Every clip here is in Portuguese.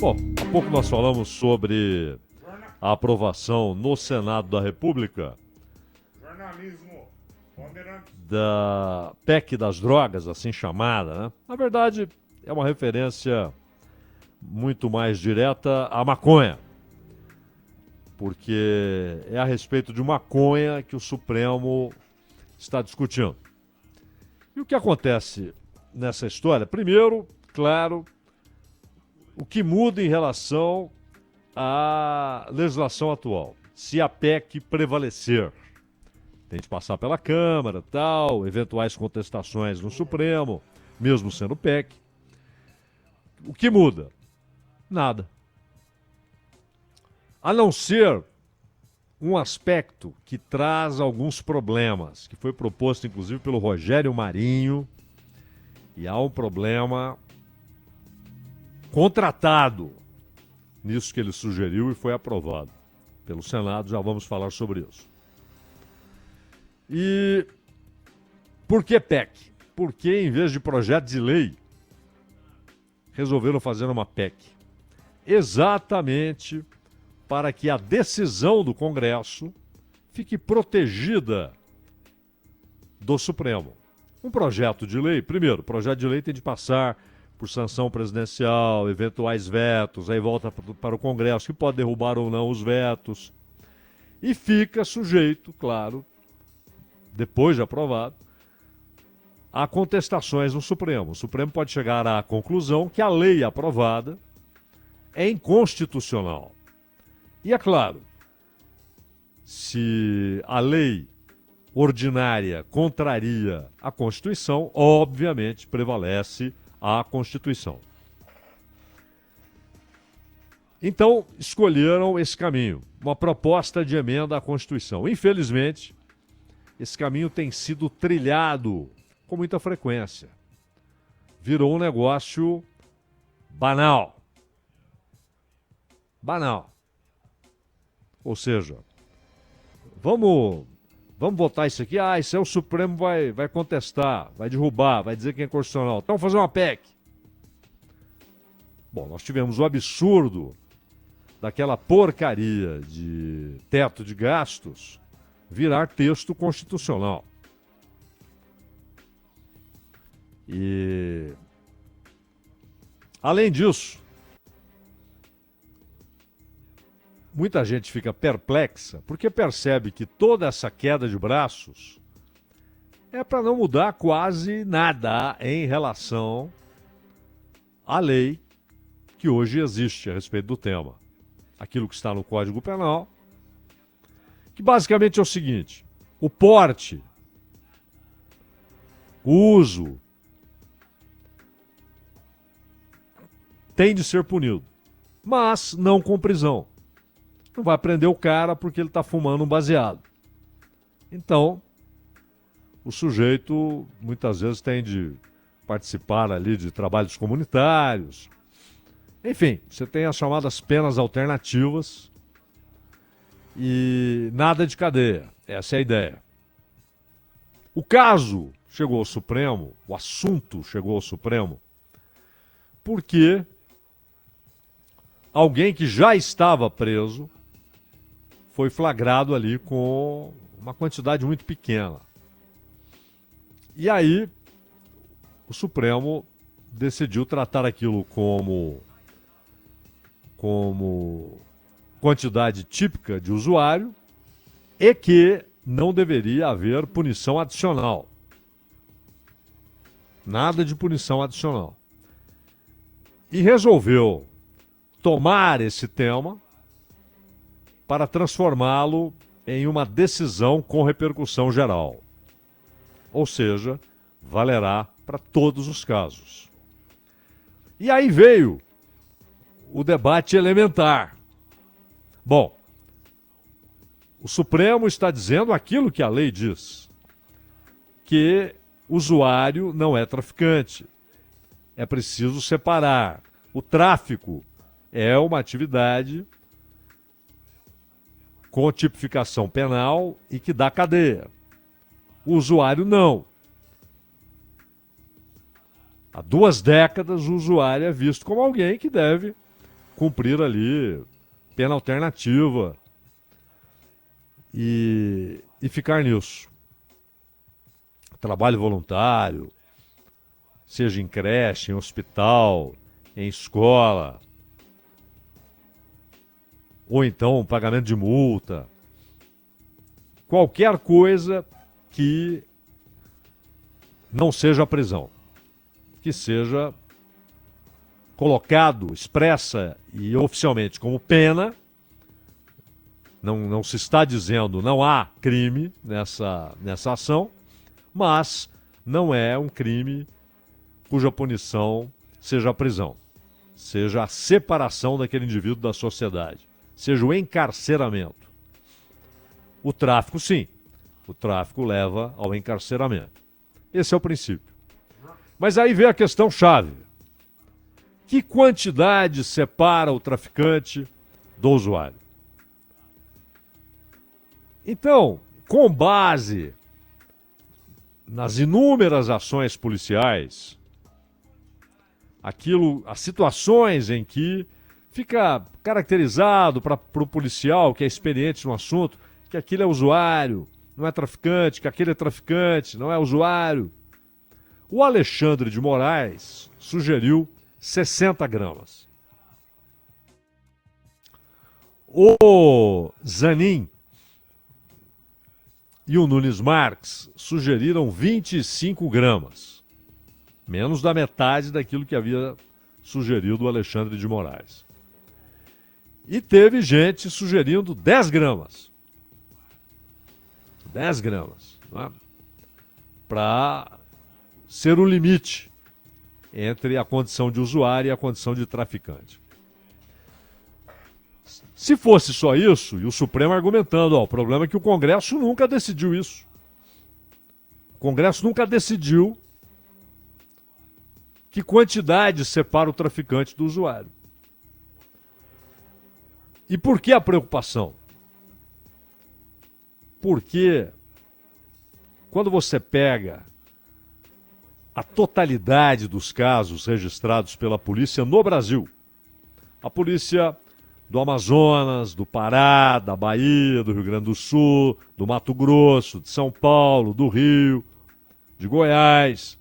Bom, há pouco nós falamos sobre a aprovação no Senado da República da PEC das drogas, assim chamada, né? Na verdade, é uma referência muito mais direta à maconha, porque é a respeito de maconha que o Supremo está discutindo. E o que acontece nessa história? Primeiro, claro, o que muda em relação à legislação atual. Se a PEC prevalecer, tem de passar pela Câmara, tal, eventuais contestações no Supremo, mesmo sendo PEC. O que muda? Nada. A não ser um aspecto que traz alguns problemas, que foi proposto inclusive pelo Rogério Marinho, e há um problema contratado nisso que ele sugeriu e foi aprovado pelo Senado, já vamos falar sobre isso. E por que PEC? Porque em vez de projeto de lei, resolveram fazer uma PEC. Exatamente para que a decisão do Congresso fique protegida do Supremo. Um projeto de lei, primeiro, o projeto de lei tem de passar por sanção presidencial, eventuais vetos, aí volta para o Congresso, que pode derrubar ou não os vetos, e fica sujeito, claro, depois de aprovado, a contestações no Supremo. O Supremo pode chegar à conclusão que a lei aprovada é inconstitucional. E é claro, se a lei ordinária contraria a Constituição, obviamente prevalece a Constituição. Então, escolheram esse caminho, uma proposta de emenda à Constituição. Infelizmente, esse caminho tem sido trilhado com muita frequência. Virou um negócio banal. Banal. Ou seja, vamos votar isso aqui. Ah, isso aí o Supremo vai contestar, vai derrubar, vai dizer que é inconstitucional. Então vamos fazer uma PEC. Bom, nós tivemos o absurdo daquela porcaria de teto de gastos virar texto constitucional. E, além disso, muita gente fica perplexa porque percebe que toda essa queda de braços é para não mudar quase nada em relação à lei que hoje existe a respeito do tema. Aquilo que está no Código Penal, que basicamente é o seguinte: o porte, o uso, tem de ser punido, mas não com prisão. Não vai prender o cara porque ele está fumando um baseado. Então, o sujeito muitas vezes tem de participar ali de trabalhos comunitários. Enfim, você tem as chamadas penas alternativas e nada de cadeia. Essa é a ideia. O caso chegou ao Supremo, o assunto chegou ao Supremo, porque alguém que já estava preso foi flagrado ali com uma quantidade muito pequena. E aí, o Supremo decidiu tratar aquilo como quantidade típica de usuário e que não deveria haver punição adicional. Nada de punição adicional. E resolveu tomar esse tema para transformá-lo em uma decisão com repercussão geral. Ou seja, valerá para todos os casos. E aí veio o debate elementar. Bom, o Supremo está dizendo aquilo que a lei diz, que usuário não é traficante. É preciso separar. O tráfico é uma atividade com tipificação penal e que dá cadeia. O usuário não. Há 2 décadas o usuário é visto como alguém que deve cumprir ali pena alternativa e ficar nisso. Trabalho voluntário, seja em creche, em hospital, em escola, ou então pagamento de multa, qualquer coisa que não seja prisão, que seja colocado expressa e oficialmente como pena. Não se está dizendo, não há crime nessa ação, mas não é um crime cuja punição seja a prisão, seja a separação daquele indivíduo da sociedade, seja o encarceramento. O tráfico, sim. O tráfico leva ao encarceramento. Esse é o princípio. Mas aí vem a questão chave. Que quantidade separa o traficante do usuário? Então, com base nas inúmeras ações policiais, as situações em que fica caracterizado para o policial que é experiente no assunto, que aquele é usuário, não é traficante, que aquele é traficante, não é usuário. O Alexandre de Moraes sugeriu 60 gramas. O Zanin e o Nunes Marques sugeriram 25 gramas, menos da metade daquilo que havia sugerido o Alexandre de Moraes. E teve gente sugerindo 10 gramas. 10 gramas, né? Para ser o limite entre a condição de usuário e a condição de traficante. Se fosse só isso, e o Supremo argumentando, o problema é que o Congresso nunca decidiu isso. O Congresso nunca decidiu que quantidade separa o traficante do usuário. E por que a preocupação? Porque quando você pega a totalidade dos casos registrados pela polícia no Brasil, a polícia do Amazonas, do Pará, da Bahia, do Rio Grande do Sul, do Mato Grosso, de São Paulo, do Rio, de Goiás.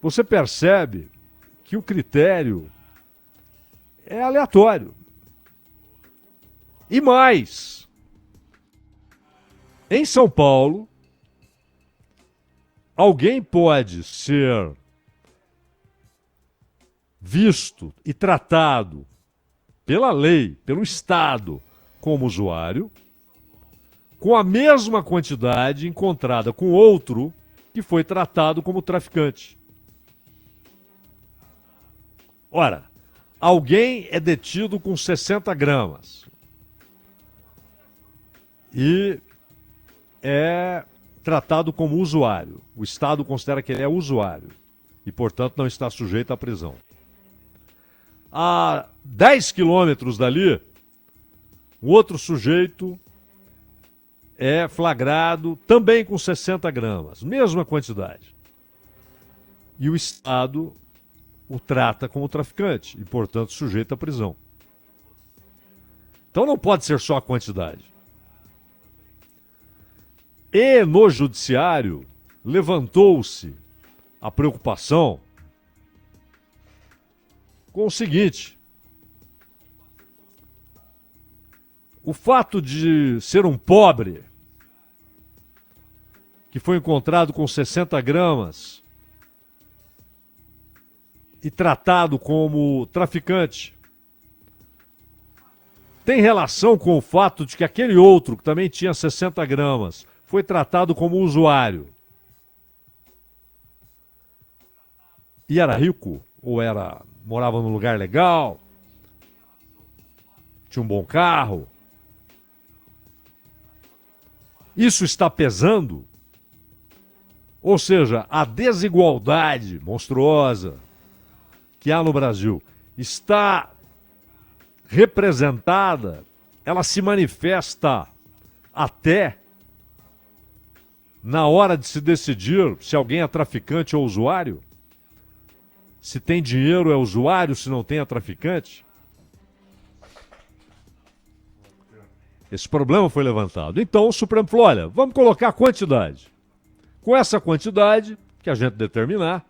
Você percebe que o critério é aleatório. E mais, em São Paulo, alguém pode ser visto e tratado pela lei, pelo Estado, como usuário, com a mesma quantidade encontrada com outro que foi tratado como traficante. Ora, alguém é detido com 60 gramas e é tratado como usuário. O Estado considera que ele é usuário e, portanto, não está sujeito à prisão. A 10 quilômetros dali, um outro sujeito é flagrado também com 60 gramas, mesma quantidade. E o Estado o trata como traficante e, portanto, sujeito à prisão. Então não pode ser só a quantidade. E no judiciário levantou-se a preocupação com o seguinte: o fato de ser um pobre que foi encontrado com 60 gramas e tratado como traficante tem relação com o fato de que aquele outro, que também tinha 60 gramas, foi tratado como usuário e era rico, ou morava num lugar legal, tinha um bom carro? Isso está pesando? Ou seja, a desigualdade monstruosa que há no Brasil está representada, ela se manifesta até na hora de se decidir se alguém é traficante ou usuário? Se tem dinheiro é usuário, se não tem é traficante? Esse problema foi levantado. Então o Supremo falou, olha, vamos colocar a quantidade. Com essa quantidade que a gente determinar,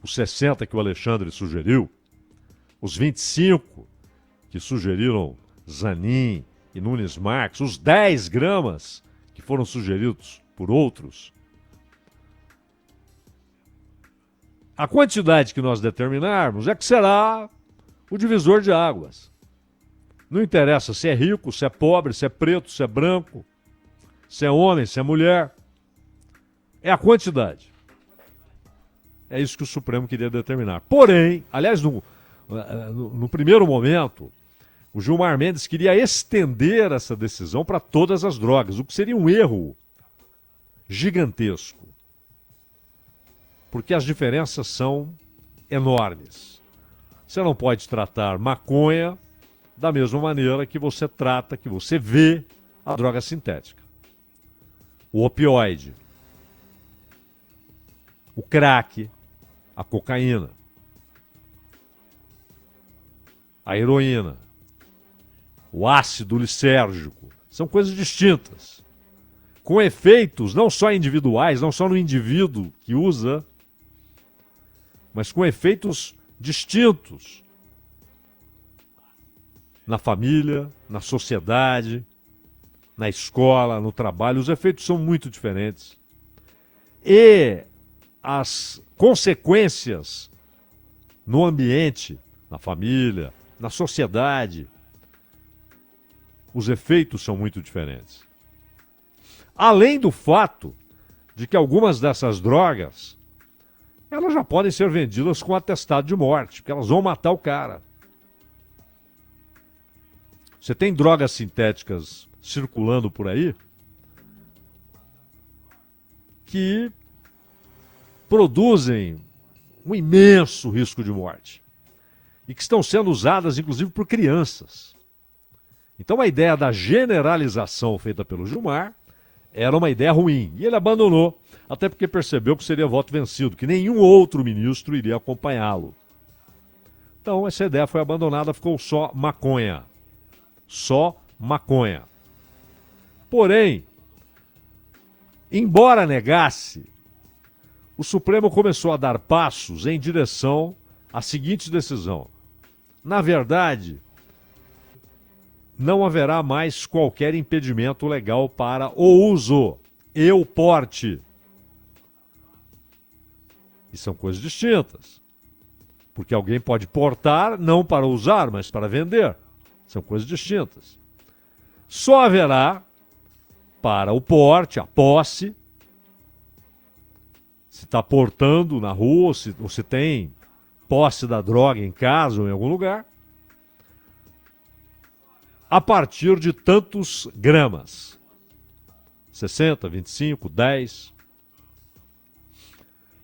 os 60 que o Alexandre sugeriu, os 25 que sugeriram Zanin e Nunes Marques, os 10 gramas que foram sugeridos por outros, a quantidade que nós determinarmos é que será o divisor de águas. Não interessa se é rico, se é pobre, se é preto, se é branco, se é homem, se é mulher. É a quantidade. É isso que o Supremo queria determinar. Porém, aliás, no primeiro momento, o Gilmar Mendes queria estender essa decisão para todas as drogas, o que seria um erro gigantesco. Porque as diferenças são enormes. Você não pode tratar maconha da mesma maneira que você trata, que você vê a droga sintética. O opioide, o crack, a cocaína, a heroína, o ácido lisérgico, são coisas distintas, com efeitos não só individuais, não só no indivíduo que usa, mas com efeitos distintos na família, na sociedade, na escola, no trabalho. Os efeitos são muito diferentes. E as consequências no ambiente, na família, na sociedade, os efeitos são muito diferentes. Além do fato de que algumas dessas drogas, elas já podem ser vendidas com atestado de morte, porque elas vão matar o cara. Você tem drogas sintéticas circulando por aí que produzem um imenso risco de morte e que estão sendo usadas, inclusive, por crianças. Então a ideia da generalização feita pelo Gilmar era uma ideia ruim. E ele abandonou, até porque percebeu que seria voto vencido, que nenhum outro ministro iria acompanhá-lo. Então essa ideia foi abandonada, ficou só maconha. Só maconha. Porém, embora negasse, o Supremo começou a dar passos em direção à seguinte decisão. Na verdade, não haverá mais qualquer impedimento legal para o uso e o porte. E são coisas distintas. Porque alguém pode portar não para usar, mas para vender. São coisas distintas. Só haverá para o porte, a posse, se está portando na rua, ou se tem posse da droga em casa ou em algum lugar, a partir de tantos gramas. 60, 25, 10.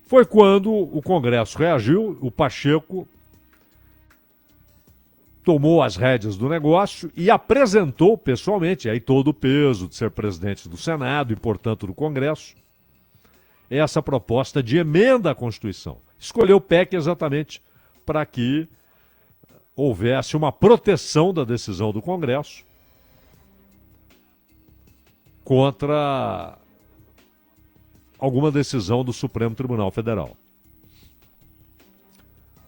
Foi quando o Congresso reagiu, o Pacheco tomou as rédeas do negócio e apresentou pessoalmente, aí todo o peso de ser presidente do Senado e, portanto, do Congresso, essa proposta de emenda à Constituição. Escolheu o PEC exatamente para que houvesse uma proteção da decisão do Congresso contra alguma decisão do Supremo Tribunal Federal.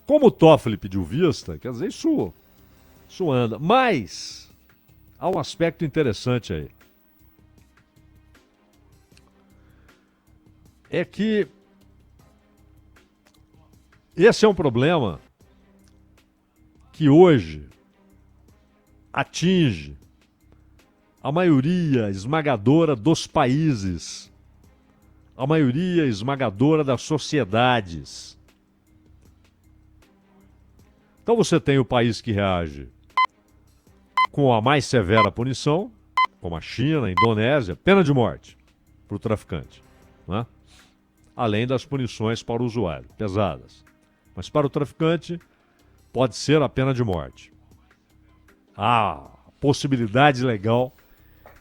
Como o Toffoli pediu vista, quer dizer, isso anda. Mas há um aspecto interessante aí. É que esse é um problema que hoje atinge a maioria esmagadora dos países, a maioria esmagadora das sociedades. Então você tem o país que reage com a mais severa punição, como a China, a Indonésia, pena de morte para o traficante, né? Além das punições para o usuário, pesadas. Mas para o traficante pode ser a pena de morte. Há possibilidade legal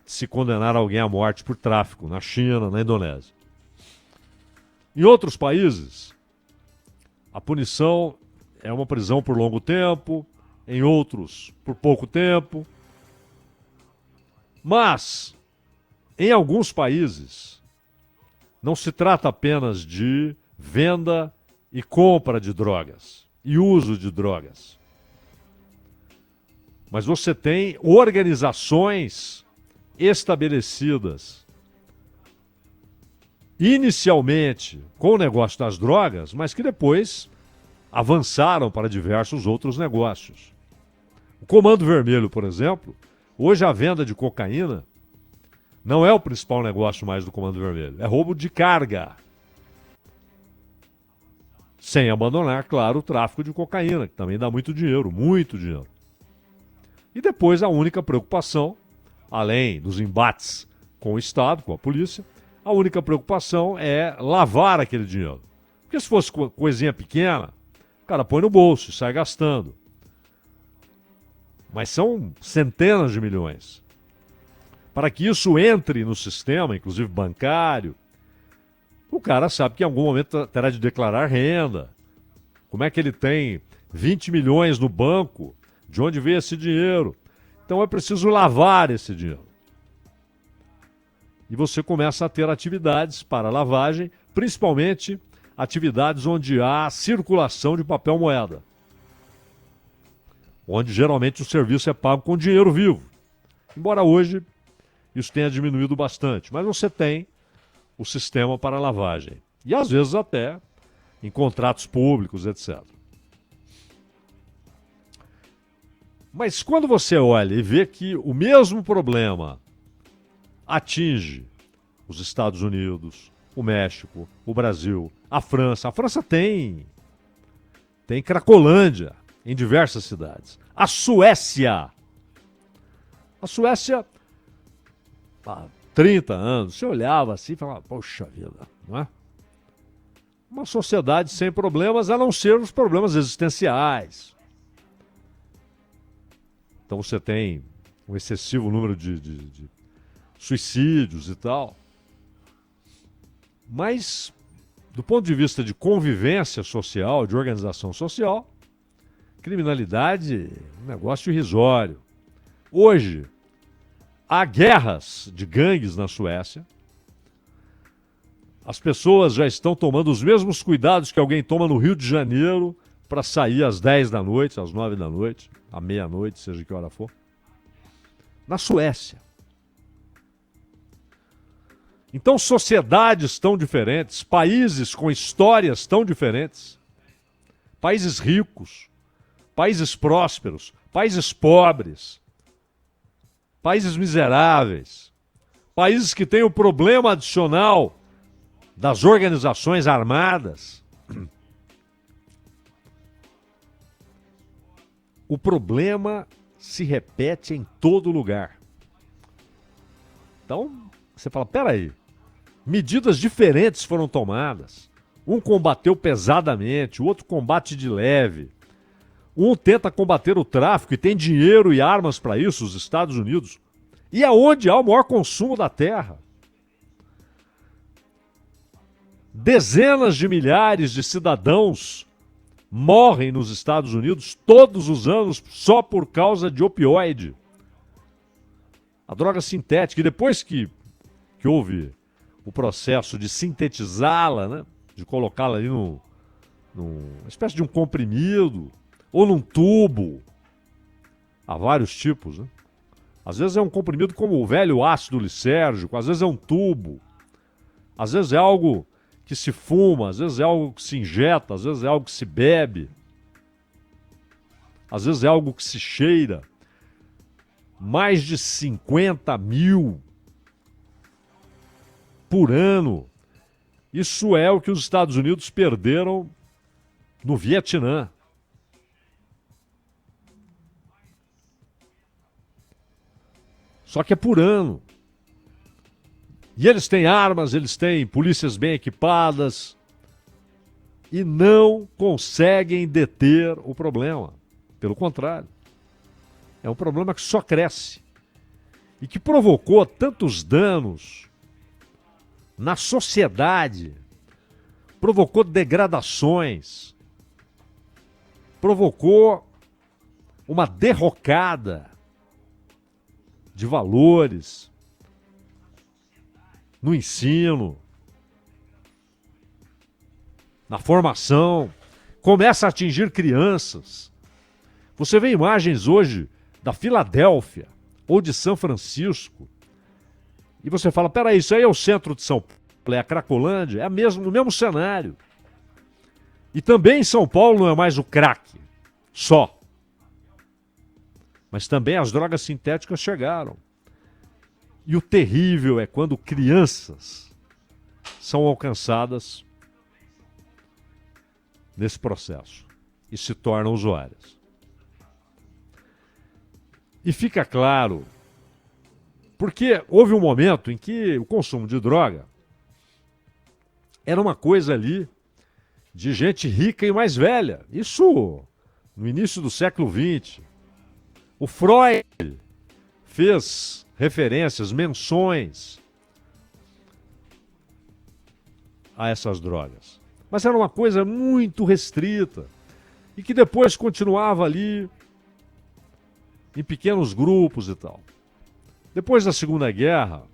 de se condenar alguém à morte por tráfico na China, na Indonésia. Em outros países, a punição é uma prisão por longo tempo, em outros por pouco tempo. Mas, em alguns países, não se trata apenas de venda e compra de drogas e uso de drogas. Mas você tem organizações estabelecidas inicialmente com o negócio das drogas, mas que depois avançaram para diversos outros negócios. O Comando Vermelho, por exemplo, hoje a venda de cocaína não é o principal negócio mais do Comando Vermelho, é roubo de carga. Sem abandonar, claro, o tráfico de cocaína, que também dá muito dinheiro, muito dinheiro. E depois a única preocupação, além dos embates com o Estado, com a polícia, a única preocupação é lavar aquele dinheiro. Porque se fosse coisinha pequena, o cara põe no bolso e sai gastando. Mas são centenas de milhões. Para que isso entre no sistema, inclusive bancário, o cara sabe que em algum momento terá de declarar renda. Como é que ele tem 20 milhões no banco? De onde veio esse dinheiro? Então é preciso lavar esse dinheiro. E você começa a ter atividades para lavagem, principalmente atividades onde há circulação de papel moeda. Onde geralmente o serviço é pago com dinheiro vivo. Embora hoje isso tenha diminuído bastante, mas você tem o sistema para lavagem. E às vezes até em contratos públicos, etc. Mas quando você olha e vê que o mesmo problema atinge os Estados Unidos, o México, o Brasil, a França tem Cracolândia em diversas cidades. A Suécia, há 30 anos, você olhava assim e falava, poxa vida, não é? Uma sociedade sem problemas, a não ser os problemas existenciais. Então você tem um excessivo número de suicídios e tal. Mas, do ponto de vista de convivência social, de organização social, criminalidade é um negócio irrisório. Hoje, há guerras de gangues na Suécia. As pessoas já estão tomando os mesmos cuidados que alguém toma no Rio de Janeiro para sair às 10 da noite, às 9 da noite, à meia-noite, seja que hora for. Na Suécia. Então, sociedades tão diferentes, países com histórias tão diferentes, países ricos, países prósperos, países pobres, países miseráveis, países que têm o problema adicional das organizações armadas. O problema se repete em todo lugar. Então, você fala, peraí, medidas diferentes foram tomadas. Um combateu pesadamente, o outro combate de leve. Um tenta combater o tráfico e tem dinheiro e armas para isso, os Estados Unidos. E aonde há o maior consumo da terra? Dezenas de milhares de cidadãos morrem nos Estados Unidos todos os anos só por causa de opioide. A droga sintética. E depois que houve o processo de sintetizá-la, né, de colocá-la ali numa espécie de um comprimido ou num tubo. Há vários tipos, né? Às vezes é um comprimido como o velho ácido lisérgico, às vezes é um tubo, às vezes é algo que se fuma, às vezes é algo que se injeta, às vezes é algo que se bebe, às vezes é algo que se cheira. Mais de 50 mil por ano. Isso é o que os Estados Unidos perderam no Vietnã. Só que é por ano. E eles têm armas, eles têm polícias bem equipadas e não conseguem deter o problema. Pelo contrário, é um problema que só cresce e que provocou tantos danos na sociedade, provocou degradações, provocou uma derrocada de valores no ensino, na formação, começa a atingir crianças. Você vê imagens hoje da Filadélfia ou de São Francisco e você fala, peraí, isso aí é o centro de São Paulo, é a Cracolândia, é o mesmo cenário. E também em São Paulo não é mais o crack, só. Mas também as drogas sintéticas chegaram. E o terrível é quando crianças são alcançadas nesse processo e se tornam usuárias. E fica claro, porque houve um momento em que o consumo de droga era uma coisa ali de gente rica e mais velha. Isso no início do século XX. O Freud fez referências, menções a essas drogas. Mas era uma coisa muito restrita e que depois continuava ali em pequenos grupos e tal. Depois da Segunda Guerra,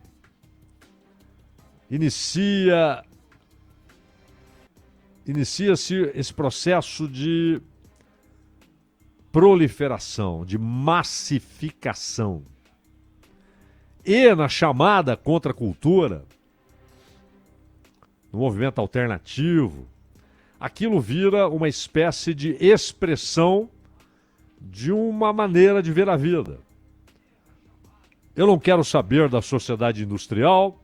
inicia-se esse processo de proliferação, de massificação. E na chamada contracultura, no movimento alternativo, aquilo vira uma espécie de expressão de uma maneira de ver a vida. Eu não quero saber da sociedade industrial,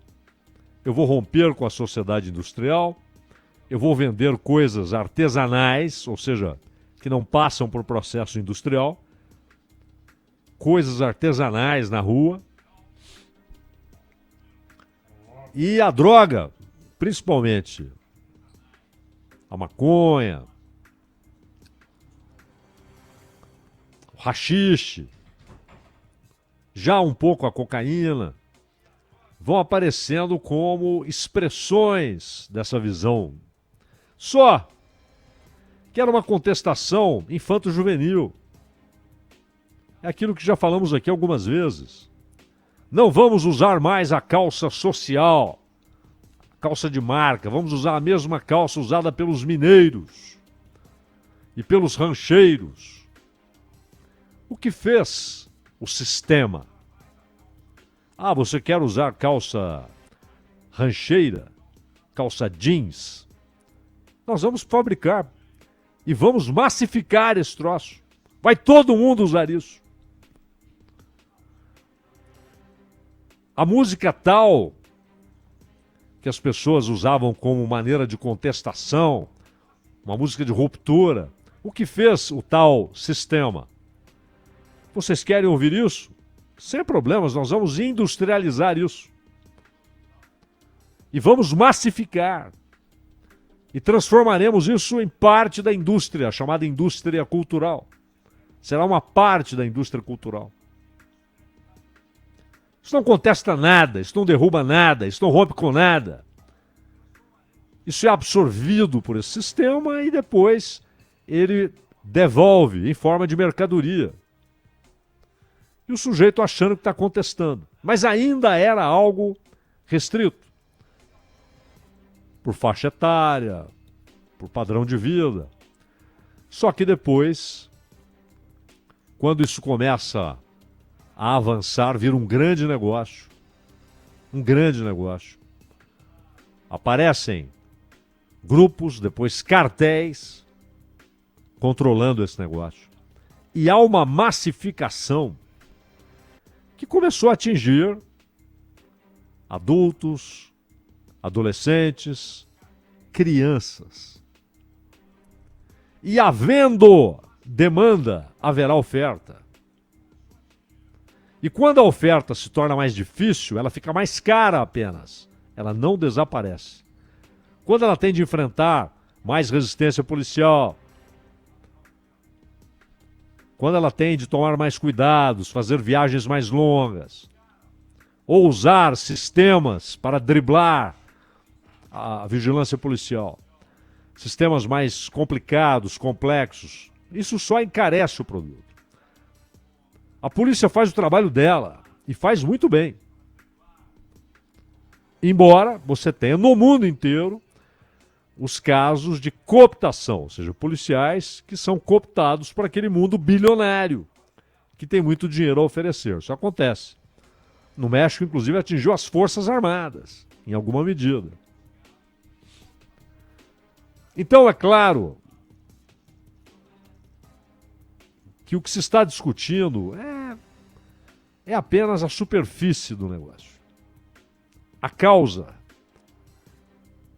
eu vou romper com a sociedade industrial, eu vou vender coisas artesanais, ou seja, que não passam por processo industrial, coisas artesanais na rua. E a droga, principalmente a maconha, o haxixe, já um pouco a cocaína, vão aparecendo como expressões dessa visão. Só que era uma contestação infanto-juvenil. É aquilo que já falamos aqui algumas vezes. Não vamos usar mais a calça social, a calça de marca, vamos usar a mesma calça usada pelos mineiros e pelos rancheiros. O que fez o sistema? Ah, você quer usar calça rancheira, calça jeans? Nós vamos fabricar e vamos massificar esse troço. Vai todo mundo usar isso. A música tal que as pessoas usavam como maneira de contestação, uma música de ruptura, o que fez o tal sistema? Vocês querem ouvir isso? Sem problemas, nós vamos industrializar isso. E vamos massificar. E transformaremos isso em parte da indústria, chamada indústria cultural. Será uma parte da indústria cultural. Isso não contesta nada, isso não derruba nada, isso não rompe com nada. Isso é absorvido por esse sistema e depois ele devolve em forma de mercadoria. E o sujeito achando que está contestando. Mas ainda era algo restrito. Por faixa etária, por padrão de vida. Só que depois, quando isso começa a avançar, vira um grande negócio. Um grande negócio. Aparecem grupos, depois cartéis, controlando esse negócio. E há uma massificação que começou a atingir adultos, adolescentes, crianças. E havendo demanda, haverá oferta. E quando a oferta se torna mais difícil, ela fica mais cara apenas. Ela não desaparece. Quando ela tem de enfrentar mais resistência policial, quando ela tem de tomar mais cuidados, fazer viagens mais longas, ou usar sistemas para driblar a vigilância policial, sistemas mais complicados, complexos, Isso só encarece o produto. A polícia faz o trabalho dela e faz muito bem. Embora você tenha no mundo inteiro os casos de cooptação, ou seja, policiais que são cooptados para aquele mundo bilionário, que tem muito dinheiro a oferecer. Isso acontece. No México, inclusive, atingiu as Forças Armadas, em alguma medida. Então, é claro que o que se está discutindo é apenas a superfície do negócio. A causa,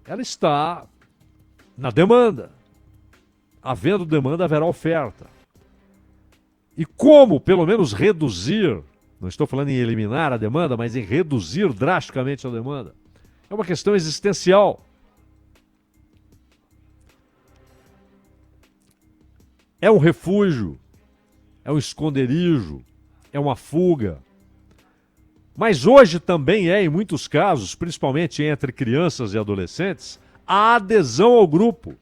ela está na demanda. Havendo demanda, haverá oferta. E como, pelo menos, reduzir, não estou falando em eliminar a demanda, mas em reduzir drasticamente a demanda, é uma questão existencial. É um refúgio, é um esconderijo, é uma fuga. Mas hoje também é, em muitos casos, principalmente entre crianças e adolescentes, a adesão ao grupo.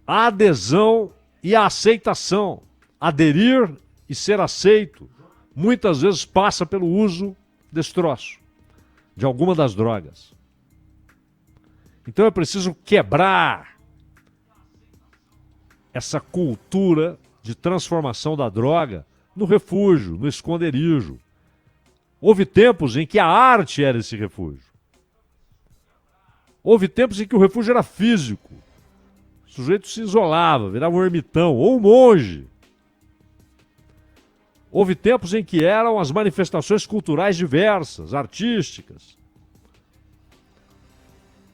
A adesão e a aceitação. Aderir e ser aceito, muitas vezes passa pelo uso desse troço, de alguma das drogas. Então é preciso quebrar essa cultura de transformação da droga no refúgio, no esconderijo. Houve tempos em que a arte era esse refúgio. Houve tempos em que o refúgio era físico. O sujeito se isolava, virava um ermitão ou um monge. Houve tempos em que eram as manifestações culturais diversas, artísticas.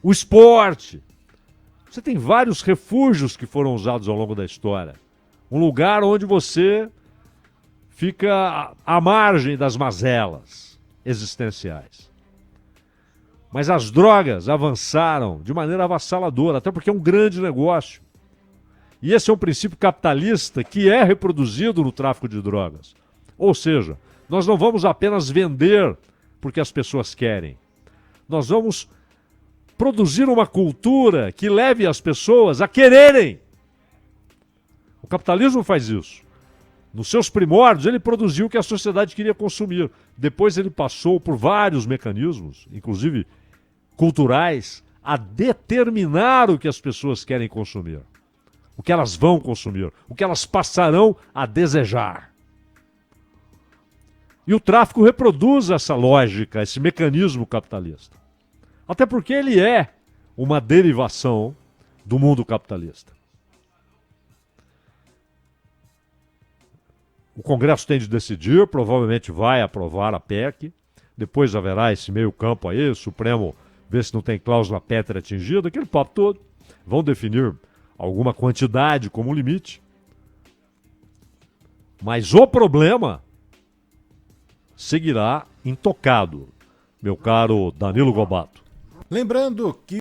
O esporte. Você tem vários refúgios que foram usados ao longo da história. Um lugar onde você fica à margem das mazelas existenciais. Mas as drogas avançaram de maneira avassaladora, até porque é um grande negócio. E esse é um princípio capitalista que é reproduzido no tráfico de drogas. Ou seja, nós não vamos apenas vender porque as pessoas querem. Nós vamos produzir uma cultura que leve as pessoas a quererem. O capitalismo faz isso. Nos seus primórdios, ele produziu o que a sociedade queria consumir. Depois ele passou por vários mecanismos, inclusive culturais, a determinar o que as pessoas querem consumir. O que elas vão consumir. O que elas passarão a desejar. E o tráfico reproduz essa lógica, esse mecanismo capitalista. Até porque ele é uma derivação do mundo capitalista. O Congresso tem de decidir, provavelmente vai aprovar a PEC, depois haverá esse meio campo aí, o Supremo vê se não tem cláusula pétrea atingida, aquele papo todo. Vão definir alguma quantidade como limite. Mas o problema seguirá intocado, meu caro Danilo Gobato. Lembrando que